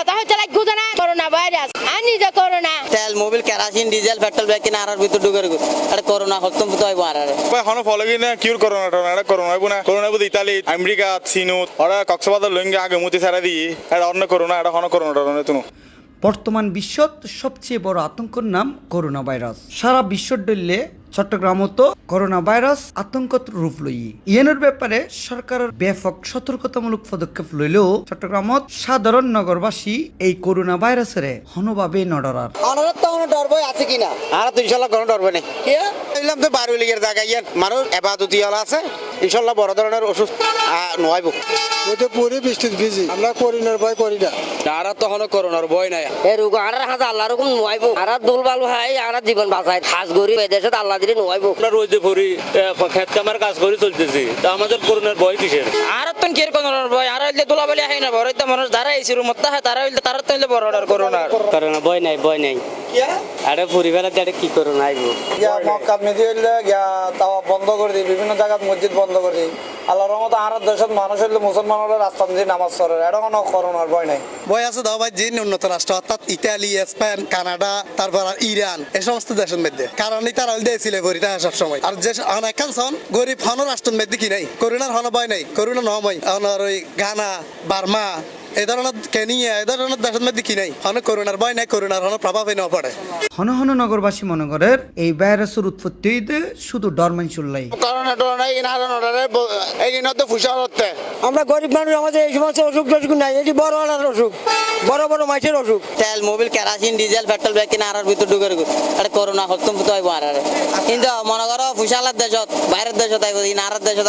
তাহলে চালাই গুজনা corona virus আনি যে করোনা তেল Mobil kerosene diesel petrol bag কিনা আর ভিতর ঢুকে এটা করোনা হতম তো হইব আর এখনো ফলো কিনা কিউর করোনা এটা করোনা হইব না করোনা হইব ইতালি আমেরিকা চীন ওরা কক্সবাজার লইঙ্গে আগে মুতি ছাড়া দিয়ে এটা অন্য করোনা এটা হনো করোনা তুমি বর্তমান বিশ্বত সবচেয়ে বড় আতঙ্কের নাম করোনা ভাইরাস। সারা বিশ্বর ডলে চট্টগ্রামত করোনা ভাইরাস আতঙ্কত রূপ লই ইয়েনের ব্যাপারে সরকারের ব্যাপক সতর্কতামূলক পদক্ষেপ লইলেও চট্টগ্রামত সাধারণ নগরবাসী এই করোনা ভাইরাসের হনভাবে নডরার অনরত তো কোনো ডর ভয় আছে কিনা আর তো ইনশাআল্লাহ কোনো ডর ভয় নেই এলাম তো বারো লিগের জায়গা ইয়ান মানুষ এবাদতি ওয়ালা আছে ইনশাআল্লাহ বড় ধরনের ওষুধ নয়ব ওই তো পুরো বৃষ্টির ভিজি আমরা করোনার ভয় করি না আর তখন করোনার ভয় নাই এই রোগ আর হাত আল্লাহর হুকুম নয়বো আর দুলবালু হাই আর জীবন বাঁচায় খাস গরি এদেশে আল্লাহ দিলে নয়বো আমরা রোজে ভরি খেত কামার কাজ করে চলতেছি তা আমাদের করোনার ভয় কিসের আর তো কি করোনার ভয় আর হইলে দুলাবালি হাই না বড় তো মানুষ যারা এসি রুম মত হয় তারা হইলে তারা তো হইলে বড় করোনার করোনা ভয় নাই আরে পরিবেলা দেড়ে কি করোনা আইব ইয়া মক্কা মেদিনা গিয়া তাও বন্ধ করে দিই বিভিন্ন জায়গাত মসজিদ বন্ধ করে দিই আল্লাহর রহমতে আর দেশত মানুষ হইলে মুসলমানরা রাস্তা দিয়ে নামাজ পড়ে এটা কোনো করোনার ভয় নাই ভয় আছে দাও ভাই যে উন্নত রাষ্ট্র অর্থাৎ ইতালি স্পেন কানাডা তারপর ইরান এই সমস্ত দেশের মধ্যে কারণ তারা হইলে দিয়েছিল ভরিতা সব সময় আর যে অনেক গরিব হন রাষ্ট্রের মধ্যে কি নাই করোনার হন ভয় নাই করোনা নয় ওই গানা বার্মা এই ধরনের কেনিয়া এই ধরনের দেশের মধ্যে কি নাই অনেক করোনার ভয় নাই করোনার হন প্রভাবই না পড়ে হন হন নগরবাসী মনে করেন এই ভাইরাসের উৎপত্তি হইতে শুধু ডরমান চুল্লাই করোনা টরোনা এই দিন তো ফুসা হচ্ছে আমরা গরিব মানুষ আমাদের এই সমস্ত অসুখ টসুখ নাই এটি বড় বড় অসুখ বড় বড় মাছের অসুখ তেল Mobil kerosene diesel petrol bag কিনা আর ভিতর ঢুকে এটা করোনা হতম তো হইব আর কিন্তু মনে করো ফুসালার দেশত বাইরের দেশত আইব ইনারের দেশত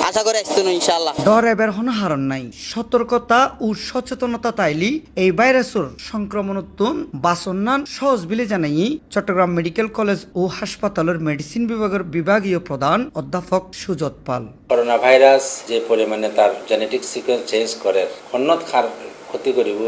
আশা করে আসতো ইনশাআল্লাহ ডর এবার হন হারণ নাই সতর্কতা ও সচেতনতা তাইলি এই ভাইরাসের সংক্রমণোত্তম বাসন্নান সহজ বিলে জানাই চট্টগ্রাম মেডিকেল কলেজ ও হাসপাতালের মেডিসিন বিভাগের বিভাগীয় প্রধান অধ্যাপক সুজত পাল। করোনা ভাইরাস যে পরিমাণে তার জেনেটিক সিকোয়েন্স চেঞ্জ করে অন্যত খার ক্ষতি করিব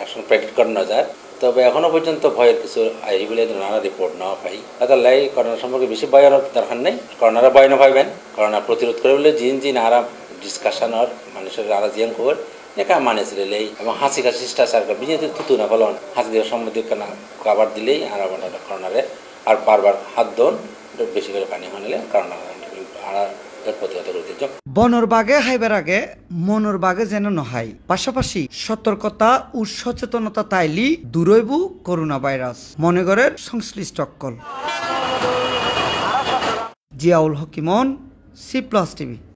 এখন প্রেডিক্ট করা না যায় তবে এখনো পর্যন্ত ভয়ের কিছু আই বলে নানা রিপোর্ট নেওয়া পাই তাহলে করোনা সম্পর্কে বেশি ভয়ের দরকার নেই করোনারা ভয় না পাইবেন করোনা প্রতিরোধ করে বলে জিন আরাম ডিসকাশন আর মানুষের আরা জিয়ান খবর একা মানে ছিলেই এবং হাসি কাশি শিষ্টাচার বিজেপি থুতু না ফলন হাসি দিয়ে সম্বন্ধে খাবার দিলেই আর করোনারে আর বারবার হাত দোন বেশি করে পানি হানিলে করোনা বনর বাগে হাইবার আগে মনর বাগে যেন নহাই পাশাপাশি সতর্কতা ও সচেতনতা তাইলি দূরইবু করোনা ভাইরাস মনে করেন সংশ্লিষ্ট অকল জিয়াউল হকিমন C+ TV।